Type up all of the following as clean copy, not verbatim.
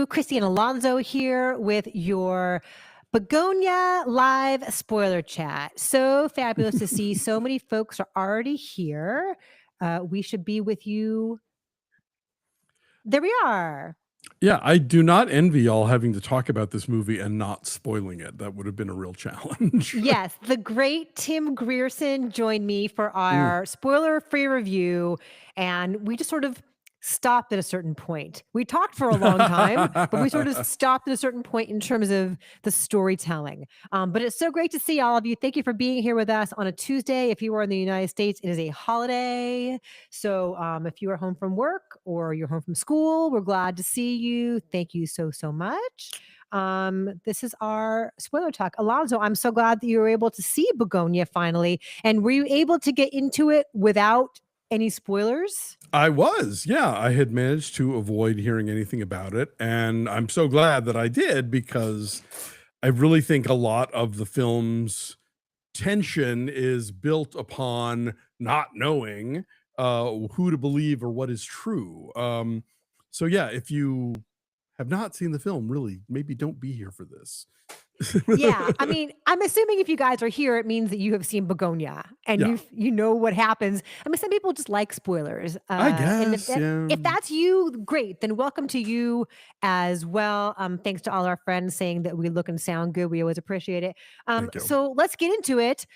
Christy and Alonso here with your Bugonia live spoiler chat. So fabulous to see so many folks are already here. We should be with you. There we are. Yeah, I do not envy y'all having to talk about this movie and not spoiling it. That would have been a real challenge. Yes, the great Tim Grierson joined me for our spoiler-free review, and we just sort of stopped at a certain point. We talked for a long time, but we sort of stopped at a certain point in terms of the storytelling. But it's so great to see all of you. Thank you for being here with us on a Tuesday. If you are in the United States, it is a holiday. So if you are home from work or you're home from school, we're glad to see you. Thank you so, so much. This is our spoiler talk. Alonso, I'm so glad that you were able to see Bugonia finally. And were you able to get into it without any spoilers? I was, yeah. I had managed to avoid hearing anything about it. And I'm so glad that I did, because I really think a lot of the film's tension is built upon not knowing who to believe or what is true. So yeah, if you have not seen the film, really, maybe don't be here for this. Yeah, I mean, I'm assuming if you guys are here, it means that you have seen Bugonia and you know what happens. I mean, some people just like spoilers. I guess, and if that's you, great. Then welcome to you as well. Thanks to all our friends saying that we look and sound good. We always appreciate it. So let's get into it.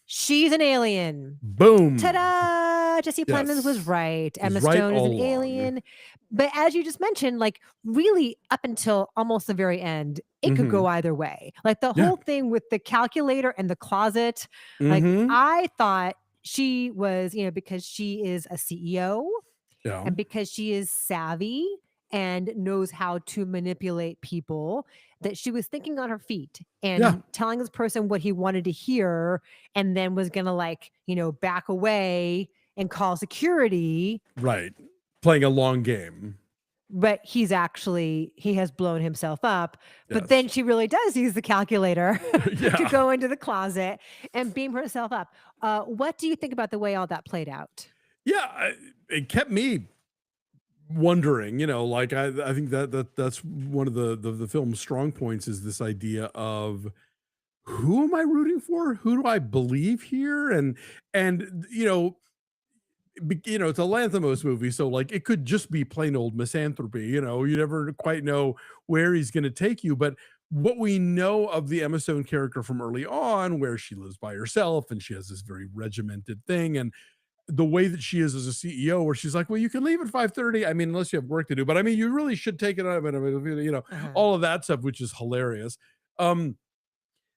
She's an alien. Boom. Ta-da! Jesse Plemons was right. Emma Stone is an alien. But as you just mentioned, like really up until almost the very end, it could go either way. Like the whole thing with the calculator and the closet, like I thought she was, because she is a CEO and because she is savvy and knows how to manipulate people, that she was thinking on her feet and telling this person what he wanted to hear, and then was gonna back away and call security. Right. Playing a long game. But he has blown himself up. But then she really does use the calculator to go into the closet and beam herself up. What do you think about the way all that played out? Yeah, it kept me wondering, like I think that's one of the film's strong points, is this idea of who am I rooting for? Who do I believe here? And it's a Lanthimos movie, so like it could just be plain old misanthropy. You never quite know where he's going to take you. But what we know of the Emma Stone character from early on, where she lives by herself and she has this very regimented thing, and the way that she is as a CEO, where she's like, well, you can leave at 5:30. I mean, unless you have work to do, but I mean, you really should take it out. All of that stuff, which is hilarious.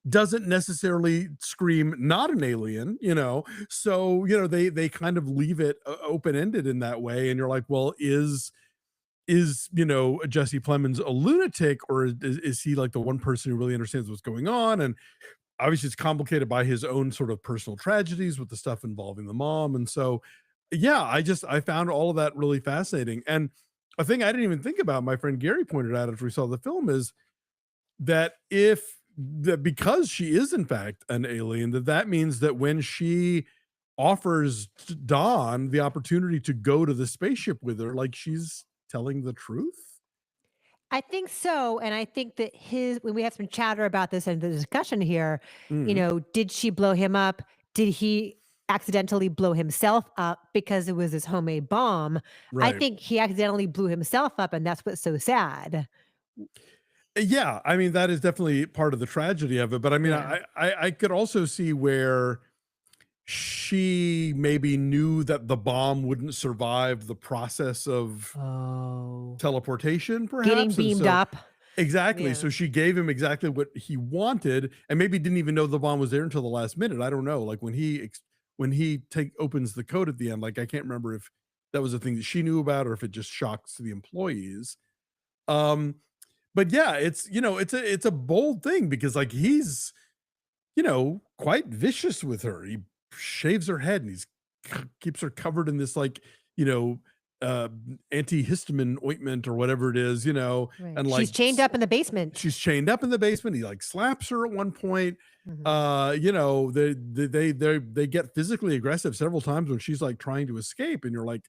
Doesn't necessarily scream not an alien, so they kind of leave it open-ended in that way, and you're like, well, is Jesse Plemons a lunatic, or is he like the one person who really understands what's going on? And obviously it's complicated by his own sort of personal tragedies with the stuff involving the mom. And so I found all of that really fascinating. And a thing I didn't even think about, my friend Gary pointed out after we saw the film, is that because she is in fact an alien, that means that when she offers Dawn the opportunity to go to the spaceship with her, like she's telling the truth. I think so. And I think that when we have some chatter about this in the discussion here, did she blow him up? Did he accidentally blow himself up because it was his homemade bomb? Right. I think he accidentally blew himself up, and that's what's so sad. Yeah, I mean, that is definitely part of the tragedy of it. But I mean, I could also see where she maybe knew that the bomb wouldn't survive the process of teleportation, perhaps. Getting beamed up. Exactly. Yeah. So she gave him exactly what he wanted, and maybe didn't even know the bomb was there until the last minute. I don't know. Like when he opens the code at the end, like I can't remember if that was a thing that she knew about or if it just shocks the employees. But yeah, it's a bold thing, because like he's, quite vicious with her. He shaves her head and keeps her covered in this antihistamine ointment or whatever it is, right. And like she's chained up in the basement. He like slaps her at one point. They get physically aggressive several times when she's like trying to escape, and you're like,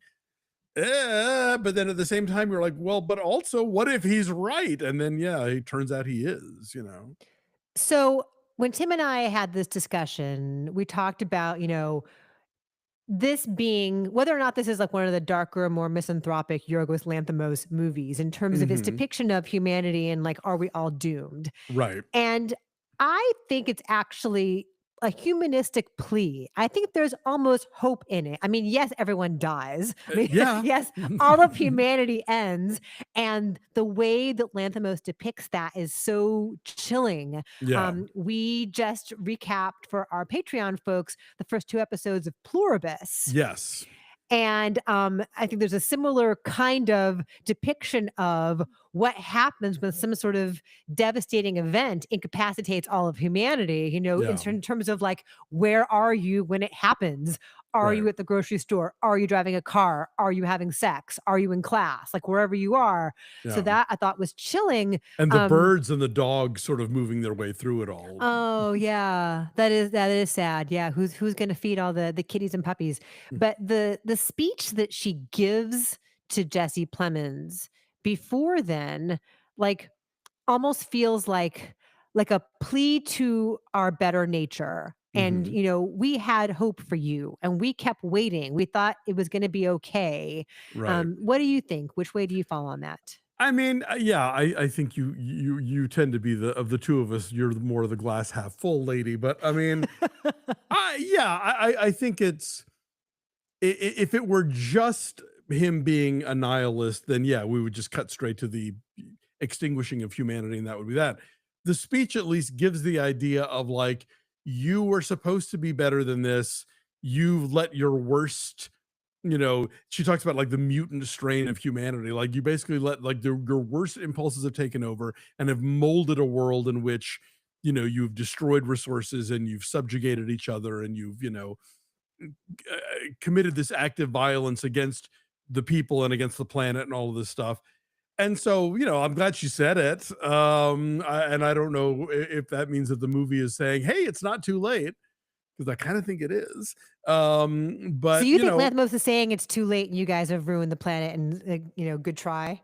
But then at the same time, you're like, well, but also, what if he's right? And then, yeah, it turns out he is, you know? So when Tim and I had this discussion, we talked about, this being whether or not this is like one of the darker, more misanthropic Yorgos Lanthimos movies in terms of his Mhm. depiction of humanity and like, are we all doomed? Right. And I think it's actually a humanistic plea. I think there's almost hope in it. I mean, yes, everyone dies. I mean, Yeah. yes, all of humanity ends. And the way that Lanthimos depicts that is so chilling. Yeah. We just recapped for our Patreon folks the first two episodes of Pluribus. Yes. And I think there's a similar kind of depiction of what happens when some sort of devastating event incapacitates all of humanity, Yeah. in terms of like, where are you when it happens? Are Right. you at the grocery store? Are you driving a car? Are you having sex? Are you in class? Like wherever you are. So Yeah. that I thought was chilling. And the Um, birds and the dogs sort of moving their way through it all. Oh, yeah. That is sad. Yeah, who's gonna feed all the kitties and puppies? But the speech that she gives to Jesse Plemons before then, like, almost feels like a plea to our better nature. And, Mhm. we had hope for you and we kept waiting. We thought it was gonna be okay. Right. What do you think? Which way do you fall on that? I mean, yeah, I think you tend to be the of the 2 of us, you're more of the glass half full lady, but I mean, I think it's if it were just him being a nihilist, then yeah, we would just cut straight to the extinguishing of humanity, and that would be that. The speech at least gives the idea of like, you were supposed to be better than this. You've let your worst, she talks about like the mutant strain of humanity. Like you basically let like your worst impulses have taken over and have molded a world in which, you've destroyed resources and you've subjugated each other and you've, committed this active violence against the people and against the planet and all of this stuff. And so, I'm glad she said it. And I don't know if that means that the movie is saying, "Hey, it's not too late," because I kind of think it is. So But you think Lanthimos is saying it's too late and you guys have ruined the planet and, good try?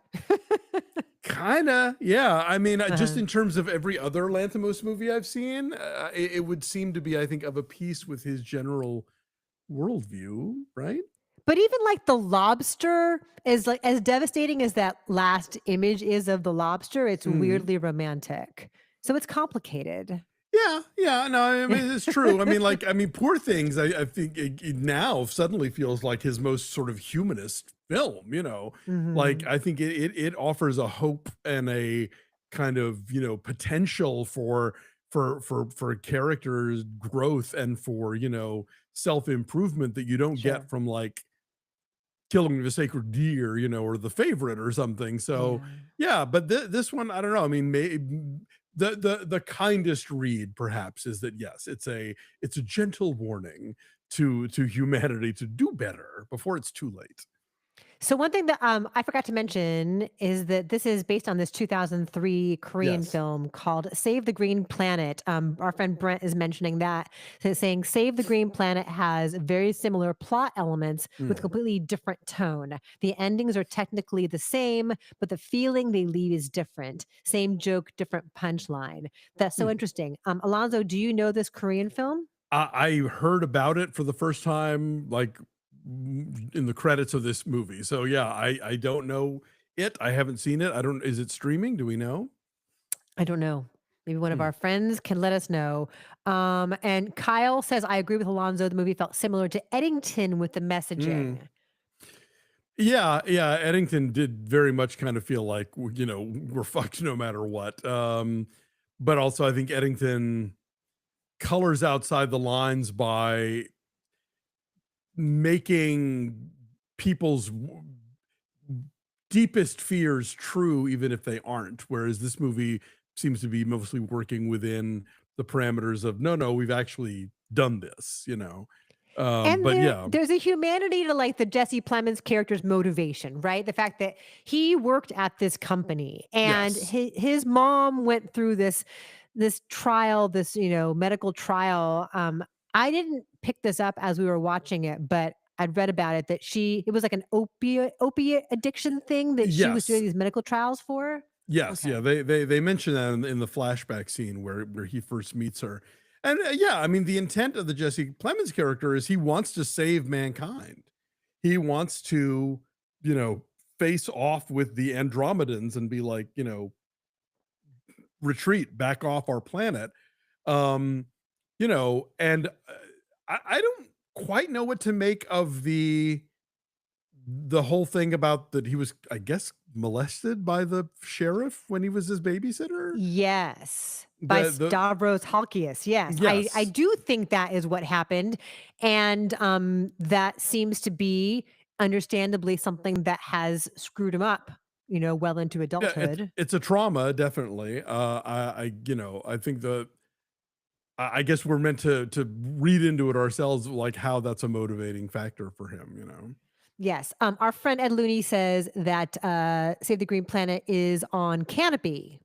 kind of, yeah. I mean, just Uh-huh. in terms of every other Lanthimos movie I've seen, it would seem to be, I think, of a piece with his general worldview, right? But even like the lobster is like as devastating as that last image is of the lobster, it's Mhm. weirdly romantic. So it's complicated. Yeah, yeah, no, I mean, it's true. Poor Things, I think it now suddenly feels like his most sort of humanist film, Like, Mhm. I think it offers a hope and a kind of, potential for characters growth and for, self-improvement that you don't get Sure. from, like, Killing the Sacred Deer, or The Favorite or something. So, Yeah. yeah, but this one, I don't know. I mean, the kindest read perhaps is that yes, it's a gentle warning to humanity to do better before it's too late. So one thing that I forgot to mention is that this is based on this 2003 Korean Yes. film called "Save the Green Planet." Our friend Brent is mentioning that, saying "Save the Green Planet" has very similar plot elements with Mm, completely different tone. The endings are technically the same, but the feeling they leave is different. Same joke, different punchline. That's so hmm. interesting. Alonzo, do you know this Korean film? I heard about it for the first time, like in the credits of this movie. So yeah, I don't know it. I haven't seen it. I don't. Is it streaming? Do we know? I don't know. Maybe one of Hmm. our friends can let us know. And Kyle says, I agree with Alonzo. The movie felt similar to Eddington with the Mm. messaging. Yeah, yeah, Eddington did very much kind of feel like, we're fucked no matter what. But also I think Eddington colors outside the lines by making people's deepest fears true even if they aren't, whereas this movie seems to be mostly working within the parameters of, "No, no, we've actually done this." And But yeah. there's a humanity to like the Jesse Plemons character's motivation, right? The fact that he worked at this company and Yes. his mom went through this trial, this medical trial. I didn't pick this up as we were watching it, but I'd read about it that it was like an opiate addiction thing that she was doing Yes. these medical trials for? Yes, yeah, Okay. they mention that in the flashback scene where he first meets her, and, yeah, I mean, the intent of the Jesse Plemons character is he wants to save mankind. He wants to, you know, face off with the Andromedans and be like, "Retreat, back off our planet." Um, and, I don't quite know what to make of the whole thing about that he was, I guess, molested by the sheriff when he was his babysitter? Yes, by The Stavros Halkias, yes. I Yes. do think that is what happened, and, that seems to be understandably something that has screwed him up, well into Yeah, adulthood. it's a trauma, definitely. I think I guess we're meant to read into it ourselves, like, how that's a motivating factor for him, you know? Yes, our friend Ed Looney says that, Save the Green Planet is on Canopy.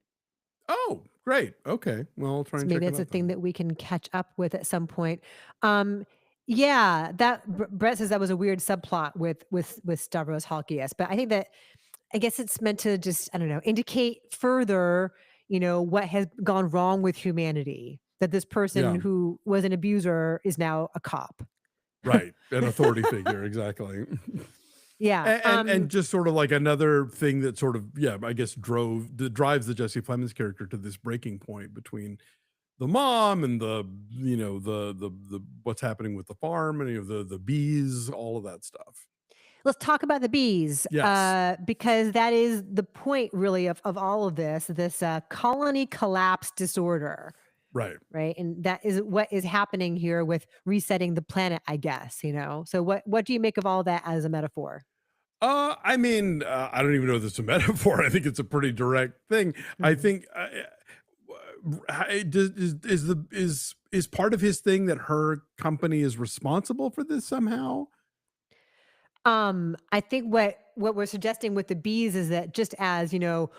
Oh, great. Okay. Well, I'll try So and maybe check it that's a out thing then. that we can catch up with at some point. Um, yeah, that Brett says that was a weird subplot with Stavros Halkias, but I think that I guess it's meant to just I don't know indicate further, what has gone wrong with humanity. That this person Yeah. who was an abuser is now a cop. Right. An authority figure, exactly. Yeah. And just sort of like another thing that sort of, yeah, I guess drives the Jesse Plemons character to this breaking point between the mom and the what's happening with the farm and the bees, all of that stuff. Let's talk about the bees, Yes. because that is the point really of all of this colony collapse disorder. Right. Right, and that is what is happening here with resetting the planet, I guess. So what do you make of all that as a metaphor? I mean, I don't even know if it's a metaphor. I think it's a pretty direct thing. I Mhm. think is part of his thing that her company is responsible for this somehow? I think what we're suggesting with the bees is that just as,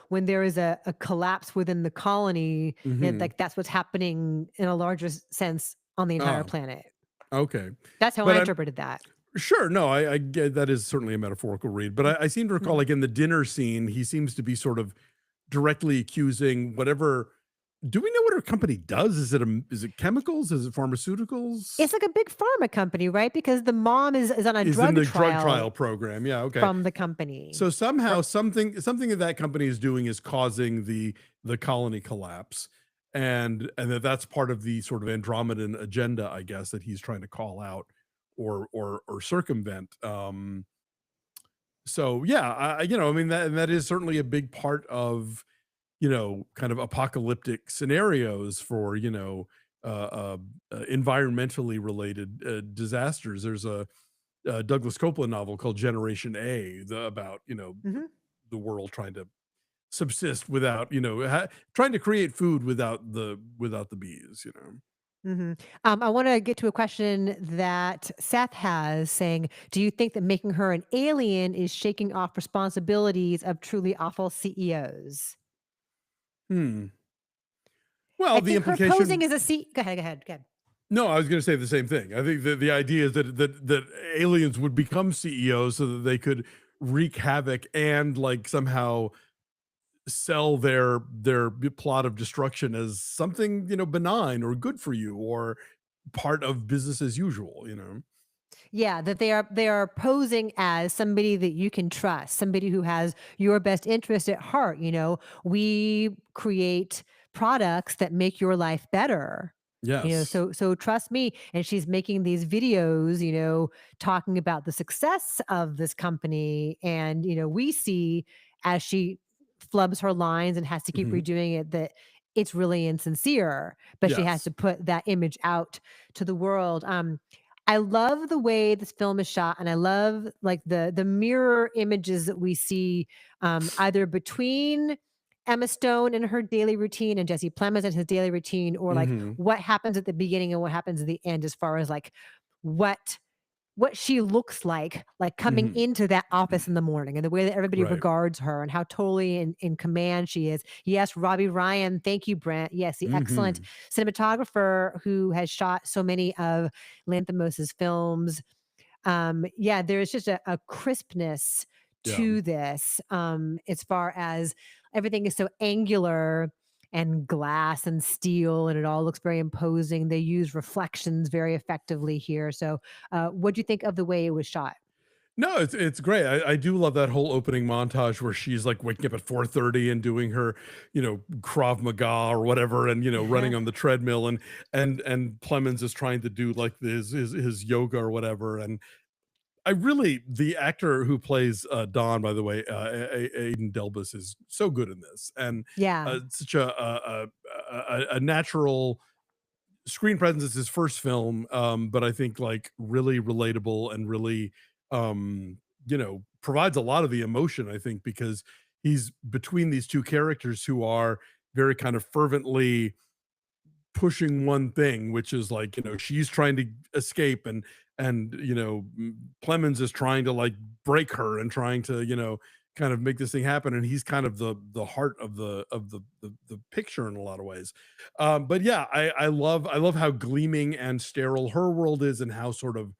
when there is a collapse within the colony, Hmm. like that's what's happening in a larger sense on the entire Oh, planet. okay. That's how I But I'm interpreted that. sure. No, I get that is certainly a metaphorical read. But I seem to recall, Mhm. like in the dinner scene, he seems to be sort of directly accusing whatever. Do we know what her company does? Is it chemicals? Is it pharmaceuticals? It's like a big pharma company, right? Because the mom is on a Is in drug the drug trial trial program. Yeah, okay. from the company. So somehow For something that that company is doing is causing the colony collapse. And that's part of the sort of Andromedan agenda, I guess, that he's trying to call out or circumvent. So yeah, I mean that is certainly a big part of kind of apocalyptic scenarios for environmentally related disasters. There's a Douglas Copeland novel called Generation A, about Mhm. the world trying to subsist without trying to create food without the bees. Mhm. I want to get to a question that Seth has saying, do you think that making her an alien is shaking off responsibilities of truly awful CEOs? Hmm. I Well, the think her posing implication. as a C go ahead, go ahead, go ahead. No, I was going to say the same thing. I think that the idea is that aliens would become CEOs so that they could wreak havoc and like somehow sell their plot of destruction as something benign or good for you or part of business as usual. Yeah, that they are posing as somebody that you can trust, somebody who has your best interest at heart. We create products that make your life better. Yes. So trust me. And she's making these videos, talking about the success of this company. And we see as she flubs her lines and has to keep Mhm. redoing it that it's really insincere, but she has Yes. to put that image out to the world. I love the way this film is shot, and I love like the mirror images that we see either between Emma Stone and her daily routine and Jesse Plemons and his daily routine, or like Mhm. what happens at the beginning and what happens at the end, as far as like what what she looks like coming Mhm. into that office in the morning and the way that everybody Right. regards her and how totally in command she is. Yes, Robbie Ryan. Thank you, Brent. Yes, the excellent Mhm. cinematographer who has shot so many of Lanthimos's films. Yeah, there's just a crispness Yeah. to this, as far as everything is so angular and glass and steel, and it all looks very imposing. They use reflections very effectively here. So, what do you think of the way it was shot? No, it's great. I do love that whole opening montage where she's like waking up at 4:30 and doing her, Krav Maga or whatever, and running on the treadmill, and Plemons is trying to do like his yoga or whatever. And I really the actor who plays Don, by the way, Aiden Delbus is so good in this, and Yeah, such a natural screen presence. Is his first film, but I think like really relatable and really, provides a lot of the emotion. I think because he's between these two characters who are very kind of fervently pushing one thing, which is like, she's trying to escape, and Clemens is trying to like break her and trying to, kind of make this thing happen. And he's kind of the heart of the picture in a lot of ways. But yeah, I love how gleaming and sterile her world is, and how sort of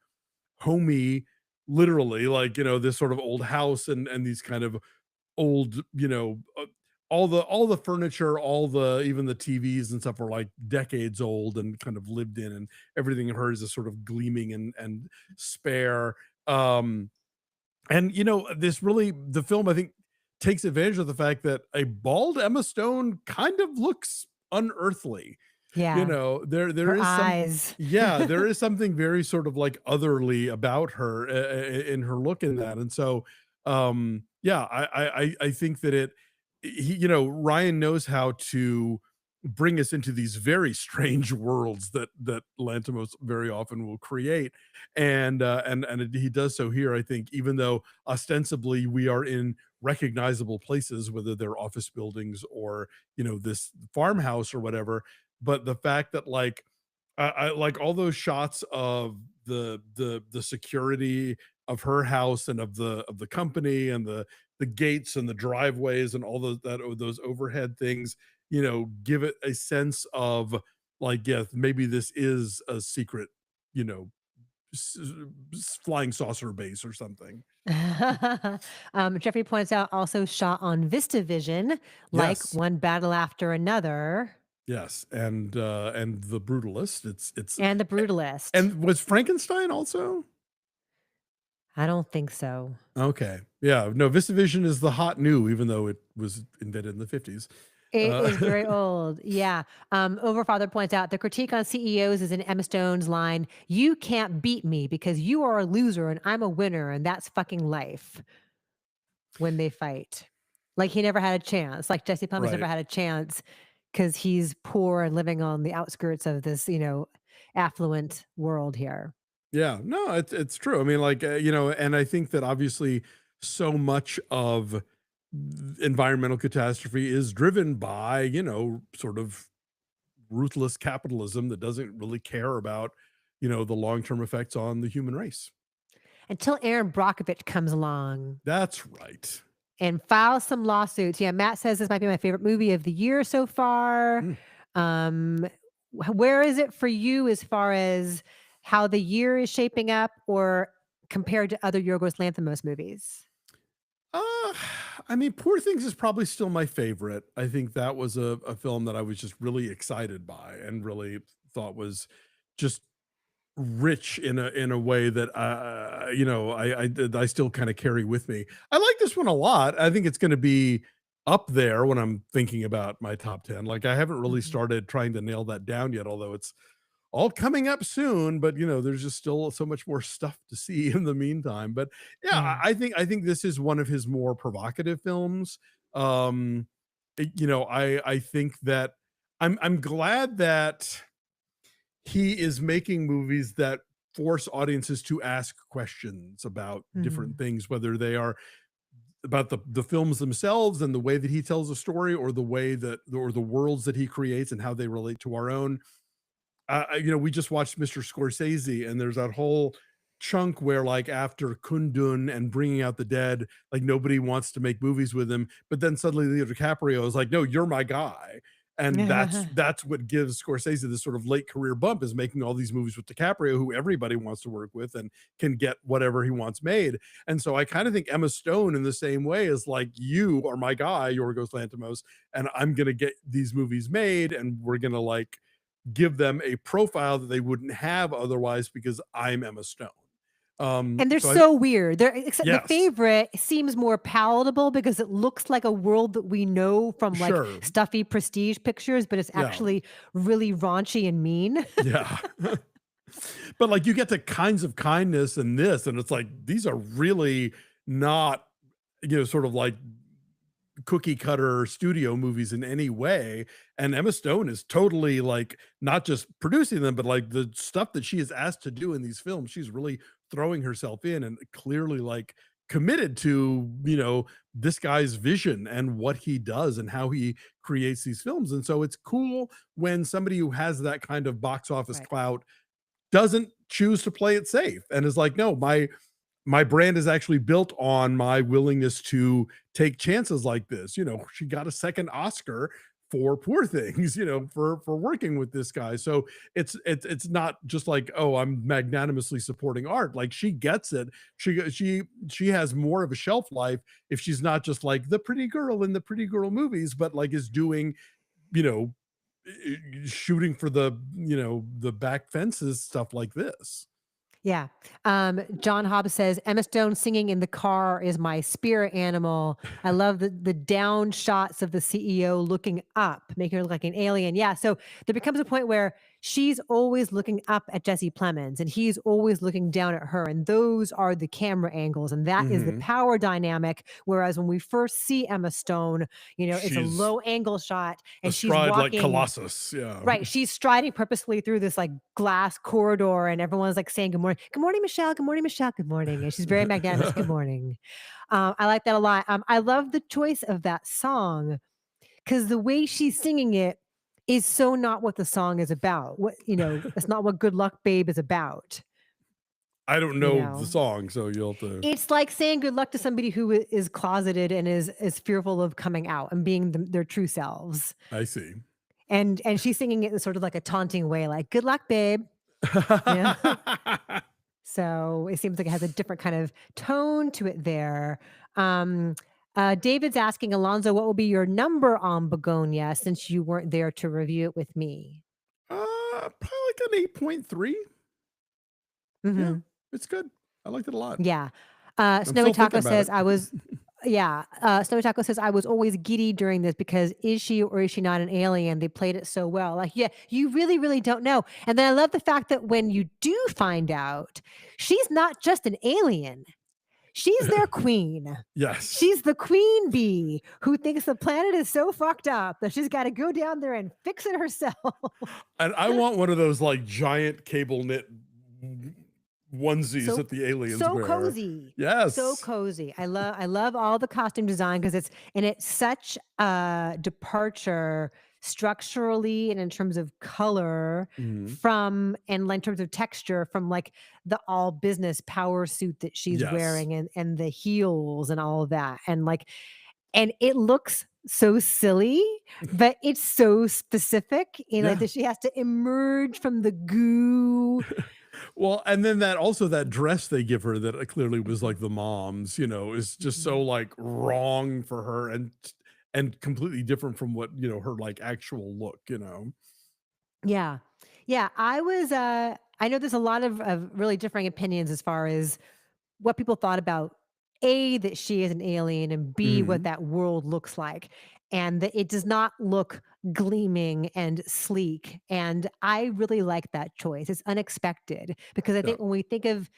homey, literally, like, this sort of old house, and these kind of old, all the furniture, all the even the TVs and stuff are like decades old and kind of lived in, and everything in hers is sort of gleaming and spare. Um, and this really the film, I think, takes advantage of the fact that a bald Emma Stone kind of looks unearthly. yeah. There Her is some eyes. yeah, there is something very sort of like otherly about her, in her look in that. And so, yeah, I think that Ryan knows how to bring us into these very strange worlds that Lantimos very often will create, and he does so here. I think, even though ostensibly we are in recognizable places, whether they're office buildings or this farmhouse or whatever, but the fact that like I like all those shots of the security of her house and of the company, and the gates and the driveways and all those overhead things, give it a sense of like, yeah, maybe this is a secret, you know, s- flying saucer base or something. Jeffrey points out also shot on VistaVision, like Yes. one battle after another, Yes, and the Brutalist. It's and The Brutalist. and was Frankenstein also? I don't think so. Okay. Yeah. No, VistaVision is the hot new, even though it was invented in the 50s. It Uh, is very old. Yeah. Overfather points out the critique on CEOs is in Emma Stone's line, "You can't beat me because you are a loser and I'm a winner, and that's fucking life," when they fight. Like he never had a chance. Like Jesse Plemons never right. had a chance because he's poor and living on the outskirts of this, affluent world here. Yeah. No, it's true. I mean, like, and I think that obviously so much of environmental catastrophe is driven by, sort of ruthless capitalism that doesn't really care about, the long-term effects on the human race. Until Aaron Brockovich comes along That's right. and files some lawsuits. Yeah, Matt says this might be my favorite movie of the year so far. Mm. Um, where is it for you as far as how the year is shaping up, or compared to other Yorgos Lanthimos movies? Uh, I mean, Poor Things is probably still my favorite. I think that was a film that I was just really excited by and really thought was just rich in a way that I still kind of carry with me. I like this one a lot. I think it's going to be up there when I'm thinking about my top 10. Like, I haven't really Mhm. started trying to nail that down yet, although it's all coming up soon. But there's just still so much more stuff to see in the meantime. But yeah, Yeah. I think this is one of his more provocative films. I think that I'm glad that he is making movies that force audiences to ask questions about different Mhm. things, whether they are about the films themselves and the way that he tells a story, or the way that or the worlds that he creates and how they relate to our own. We just watched Mr. Scorsese, and there's that whole chunk where, like, after Kundun and Bringing Out the Dead, like, nobody wants to make movies with him, but then suddenly Leo DiCaprio is like, "No, you're my guy." And that's what gives Scorsese this sort of late career bump, is making all these movies with DiCaprio, who everybody wants to work with and can get whatever he wants made. And so I kind of think Emma Stone in the same way is like, you are my guy, Yorgos Lanthimos, and I'm going to get these movies made, and we're going to like give them a profile that they wouldn't have otherwise because I'm Emma Stone. And they're So I, so weird. They're except The yes, Favorite seems more palatable because it looks like a world that we know from like sure. stuffy prestige pictures, but it's Yeah. actually really raunchy and mean. Yeah. But like you get the kinds of kindness in this, and it's like these are really not, sort of like cookie cutter studio movies in any way. And Emma Stone is totally like not just producing them, but like the stuff that she is asked to do in these films, she's really throwing herself in and clearly like committed to, this guy's vision and what he does and how he creates these films. And so it's cool when somebody who has that kind of box office Right. clout doesn't choose to play it safe and is like, no, my brand is actually built on my willingness to take chances like this. She got a second Oscar for Poor Things, for working with this guy. So it's not just like, oh, I'm magnanimously supporting art. Like she gets it. She has more of a shelf life if she's not just like the pretty girl in the pretty girl movies, but like is doing, you know, shooting for the back fences, stuff like this. Yeah. John Hobbs says Emma Stone singing in the car is my spirit animal. I love the down shots of the CEO looking up, making her look like an alien. Yeah. So there becomes a point where she's always looking up at Jesse Plemons and he's always looking down at her. And those are the camera angles. And that is the Mhm. power dynamic. Whereas when we first see Emma Stone, it's a She's low angle shot and she's astride like walking. Colossus, yeah. Right, she's striding purposefully through this, like, glass corridor, and everyone's, like, saying, "Good morning. Good morning, Michelle. Good morning, Michelle. Good morning," and she's very magnanimous, "Good morning." I like that a lot. I love the choice of that song because the way she's singing it is so not what the song is about. That's not what "Good Luck, Babe" is about, I don't you know the know? song, so you'll have to. It's like saying good luck to somebody who is closeted and is fearful of coming out and being their true selves. I see. And she's singing it in sort of like a taunting way, like, "Good luck, babe." Yeah. So it seems like it has a different kind of tone to it there. Um, David's asking Alonso, what will be your number on Bugonia since you weren't there to review it with me? Probably like an 8.3. Yeah, Mhm. it's good. I liked it a lot. Yeah. I'm Snowy still thinking Taco about says, it. I was, yeah. Snowy Taco says, I was always giddy during this because is she or is she not an alien? They played it so well. Like, yeah, you really, really don't know. And then I love the fact that when you do find out, she's not just an alien. She's their queen. Yes. She's the queen bee who thinks the planet is so fucked up that she's got to go down there and fix it herself. And I want one of those like giant cable knit onesies so that the aliens so wear. cozy. So Yes. cozy. I love all the costume design because it's such a departure structurally and in terms of color Mhm. from and in terms of texture from like the all business power suit that she's Yes. wearing and the heels and all of that. And it looks so silly, but it's so specific in like Yeah. that she has to emerge from the goo. Well, and then that dress they give her that clearly was Mhm, like the mom's, is just so mhm. like wrong for her and completely different from what, her like actual look. Yeah. Yeah, I know there's a lot of really differing opinions as far as what people thought about A, that she is an alien, and B, what Mhm. that world looks like, and that it does not look gleaming and sleek. And I really like that choice. It's unexpected because I Yeah. think when we think of,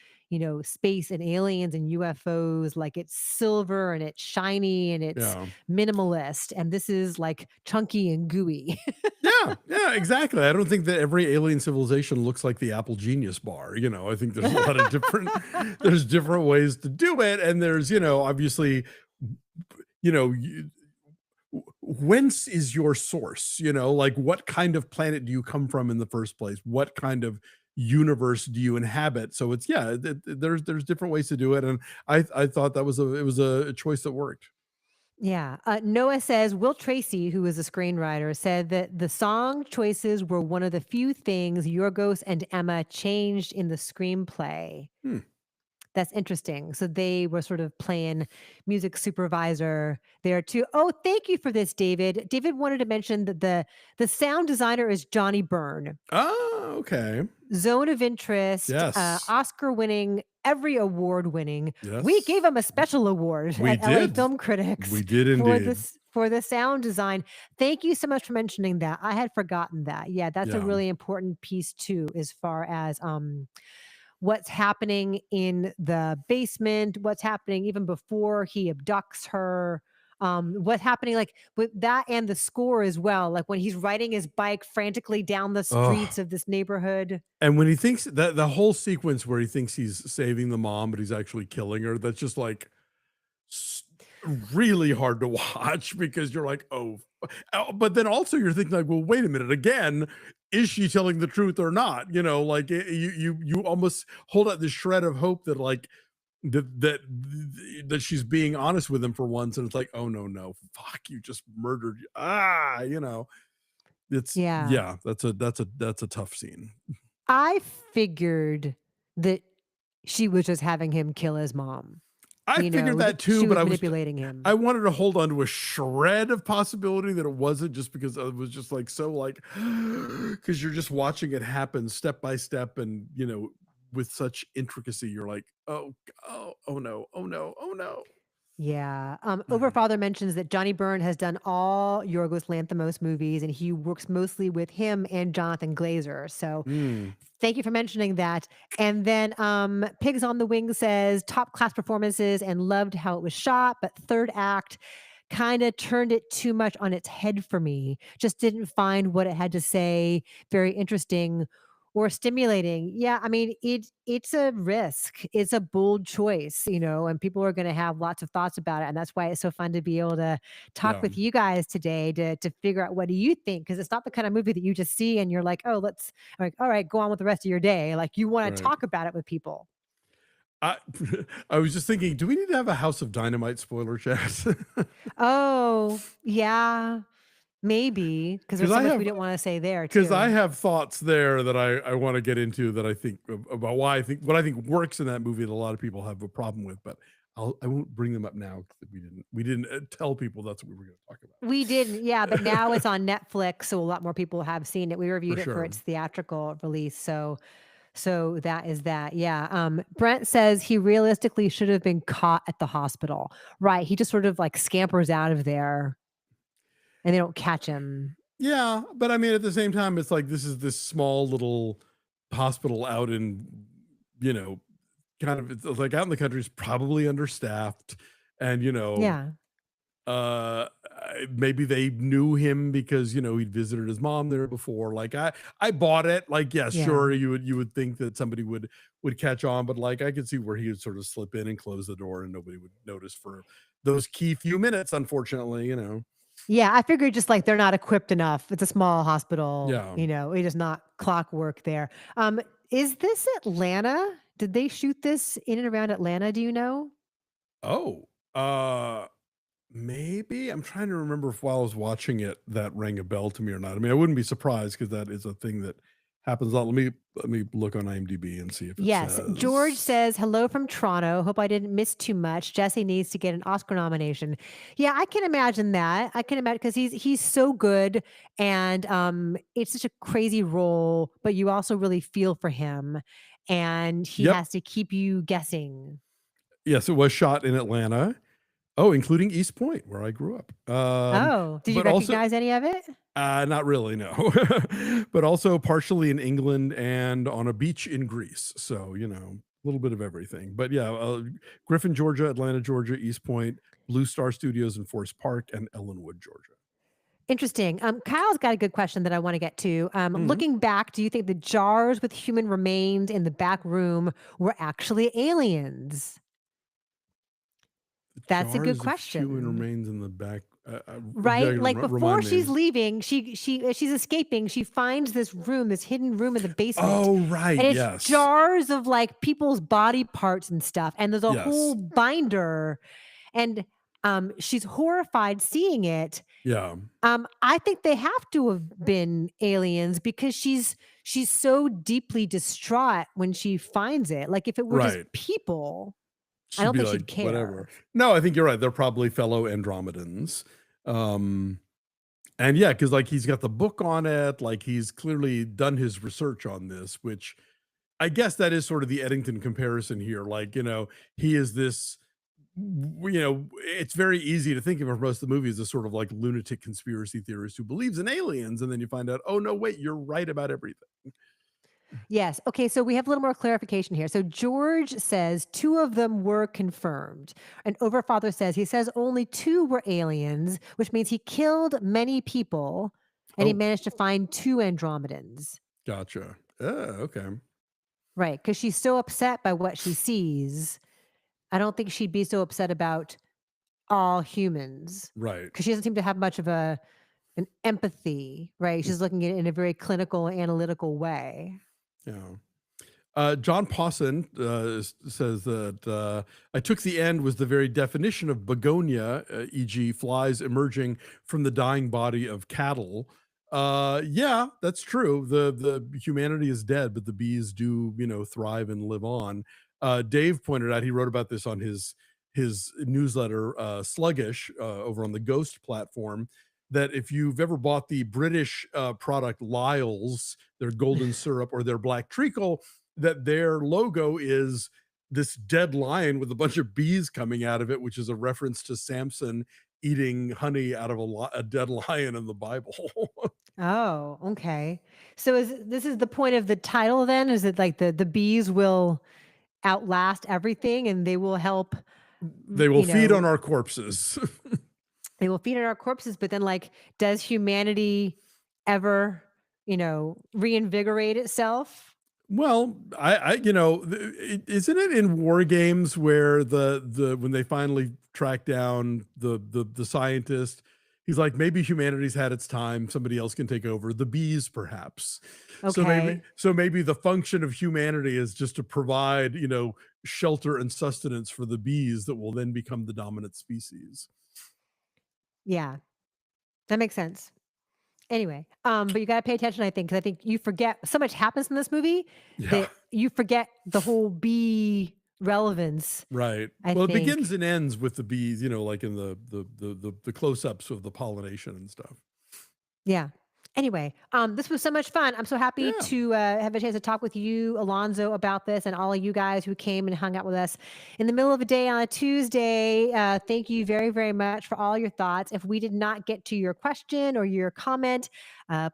space and aliens and UFOs, like it's silver and it's shiny and it's Yeah. minimalist. And this is like chunky and gooey. Yeah, yeah, exactly. I don't think that every alien civilization looks like the Apple Genius bar. I think there's a lot of there's different ways to do it, and there's obviously you know you, whence is your source? Like what kind of planet do you come from in the first place? What kind of universe do you inhabit? So it's there's different ways to do it, and I thought that was it was a choice that worked. Yeah. Noah says Will Tracy, who is a screenwriter, said that the song choices were one of the few things Yorgos and Emma changed in the screenplay. Hmm. That's interesting. So they were sort of playing music supervisor there too. Oh, thank you for this, David. David wanted to mention that the sound designer is Johnny Byrne. Oh, okay. Zone of Interest, Yes. Oscar winning, every award winning. We gave Yes. him a special award We at LA did. Film We Critics did for indeed. this for the sound design. Thank you so much for mentioning that. I had forgotten that. Yeah, that's a Yeah. really important piece too, as far as what's happening in the basement, what's happening even before he abducts her, what's happening like with that and the score as well, like when he's riding his bike frantically down the Oh, streets of this neighborhood. and when he thinks that the whole sequence where he thinks he's saving the mom, but he's actually killing her, that's just like s- really hard to watch because you're like, but then also you're thinking like, well, wait a minute, again, is she telling the truth or not? You know, like you almost hold out this shred of hope that like that she's being honest with him for once, and it's like, oh no, fuck, you just murdered, you know, it's Yeah. yeah, that's a tough scene. I figured that she was just having him kill his mom, I figured that that too, she but was manipulating I him. wanted to hold on to a shred of possibility that it wasn't just because I was just like so like because you're just watching it happen step by step and with such intricacy, you're like, oh no, oh no, oh no. Yeah. Overfather mentions that Johnny Byrne has done all Yorgos Lanthimos movies, and he works mostly with him and Jonathan Glazer. So Mm. thank you for mentioning that. And then Pigs on the Wing says top class performances and loved how it was shot, but third act kind of turned it too much on its head for me. Just didn't find what it had to say very interesting or stimulating. Yeah, I mean, it's a risk. It's a bold choice, and people are going to have lots of thoughts about it, and that's why it's so fun to be able to talk Yeah, with you guys today to figure out what do you think, because it's not the kind of movie that you just see and you're like, "Oh, let's like all right, go on with the rest of your day." Like you want to right. talk about it with people. I I was just thinking, do we need to have a House of Dynamite spoiler chat? Oh, yeah. Maybe, because there's Because so I much we have didn't wanna say there because I too. have thoughts there that I want to get into that I think about why I think what I think works in that movie that a lot of people have a problem with, but I won't bring them up now because we didn't tell people that's what we were going to talk We didn't, yeah, but now about it's on Netflix, so a lot more people have seen it. We for reviewed it for sure. its theatrical release, so that is that, yeah. Brent says he realistically should have been caught at the hospital. Right, he just sort of, like, scampers out of there, and they don't catch him. Yeah, but I mean at the same time, it's like this is this small little hospital out in you know kind of it's like out in the country is probably understaffed, and Yeah, maybe they knew him because he'd visited his mom there before. Like I bought it. Like, yeah, yeah. sure, you would think that somebody would catch on, but like I could see where he would sort of slip in and close the door and nobody would notice for those key few minutes, unfortunately. Yeah, I figured just, like, they're not equipped enough. It's a small hospital, Yeah. it is not clockwork there. Is this Atlanta? Did they shoot this in and around Atlanta, do you know? Oh, maybe I'm trying to remember if while I was watching it that rang a bell to me or not. I mean, I wouldn't be surprised because that is a thing that happens a lot. Let me look on IMDb and see if it Yes. George says. says, "Hello from Toronto. Hope I didn't miss too much. Jesse needs to get an Oscar nomination." Yeah, I can imagine that. I can imagine because he's so good, and it's such a crazy role, but you also really feel for him, and he Yep. has to keep you guessing. Yes, it was shot in Atlanta. Oh, including East Point, where I grew up. Oh, did you But also, recognize any of it? not really, no. But also partially in England and on a beach in Greece. So, a little bit of everything. But yeah, Griffin, Georgia, Atlanta, Georgia, East Point, Blue Star Studios in Forest Park, and Ellenwood, Georgia. Interesting. Kyle's got a good question that I want to get to. Mhm. Looking back, do you think the jars with human remains in the back room were actually aliens? The That's a good jars of human question. remains in the back. Yeah, Right? Like before remind she's me. leaving, she's escaping, she finds this room, this hidden room in the basement. Oh, right. And it's Yes. jars of like people's body parts and stuff. And there's a whole Yes. binder. And She's horrified seeing it. Yeah. I think they have to have been aliens because she's so deeply distraught when she finds it. Like if it were just Right. people, I She'd don't be think like, she'd whatever. care. No, I think you're right. They're probably fellow Andromedans. Um, and yeah, because like he's got the book on it, like he's clearly done his research on this, which I guess that is sort of the Eddington comparison here. Like, he is this, it's very easy to think of for most of the movies as sort of like lunatic conspiracy theorist who believes in aliens. And then you find out, oh, no, wait, you're right about everything. Yes. Okay. So we have a little more clarification here. So George says two of them were confirmed. And Overfather says he says only two were aliens, which means he killed many people and he Oh, managed to find two Andromedans. gotcha. Okay. Right. Because she's so upset by what she sees. I don't think she'd be so upset about all humans Right. because she doesn't seem to have much of an empathy, right? She's looking at it in a very clinical, analytical way. Yeah. John Pawson says that I took the end was the very definition of begonia, e.g., flies emerging from the dying body of cattle. Yeah, that's true. The humanity is dead, but the bees do thrive and live on. Dave pointed out he wrote about this on his newsletter Sluggish over on the Ghost platform. That if you've ever bought the British product Lyle's, their golden syrup or their black treacle, that their logo is this dead lion with a bunch of bees coming out of it, which is a reference to Samson eating honey out of a dead lion in the Bible. Oh, okay. So this is the point of the title then? Is it like the bees will outlast everything and they will help, They will feed on our corpses. they will feed on our corpses, but then like does humanity ever, reinvigorate itself? Well, isn't it in war games where the when they finally track down the scientist, he's like, maybe humanity's had its time, somebody else can take over, the bees perhaps. Okay. So maybe the function of humanity is just to provide, shelter and sustenance for the bees that will then become the dominant species. Yeah. That makes sense. Anyway, but you gotta pay attention, I think, because I think you forget so much happens in this movie Yeah. that you forget the whole bee relevance, Right. I Well, it begins think. and ends with the bees, like in the close-ups of the pollination and stuff. Yeah. Anyway, this was so much fun. I'm so happy Yeah. to have a chance to talk with you, Alonzo, about this, and all of you guys who came and hung out with us in the middle of the day on a Tuesday. Thank you very, very much for all your thoughts. If we did not get to your question or your comment,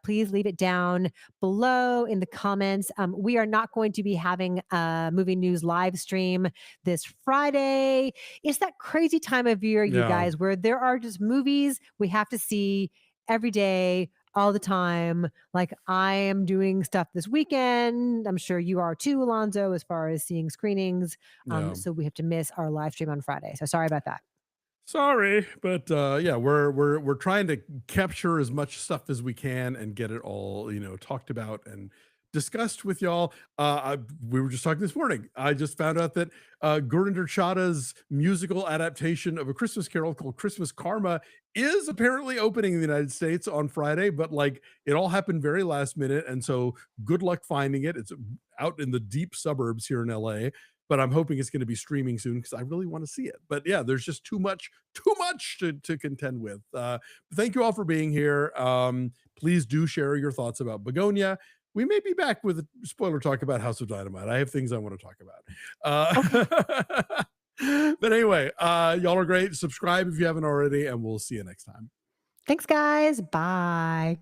please leave it down below in the comments. We are not going to be having a movie news live stream this Friday. It's that crazy time of year, you Yeah. guys, where there are just movies we have to see every day, all the time. Like I am doing stuff this weekend. I'm sure you are too, Alonzo, as far as seeing screenings. Yeah. So we have to miss our live stream on Friday. So sorry about that. Sorry, but yeah, we're trying to capture as much stuff as we can and get it all, talked about and discussed with y'all. We were just talking this morning. I just found out that Gurinder Chadha's musical adaptation of A Christmas Carol called Christmas Karma is apparently opening in the United States on Friday, but like it all happened very last minute, and so good luck finding it. It's out in the deep suburbs here in LA, but I'm hoping it's going to be streaming soon because I really want to see it. But yeah, there's just too much to contend with. Thank you all for being here. Please do share your thoughts about Begonia. We may be back with a spoiler talk about House of Dynamite. I have things I want to talk Okay. about. But anyway, y'all are great. Subscribe if you haven't already, and we'll see you next time. Thanks, guys. Bye.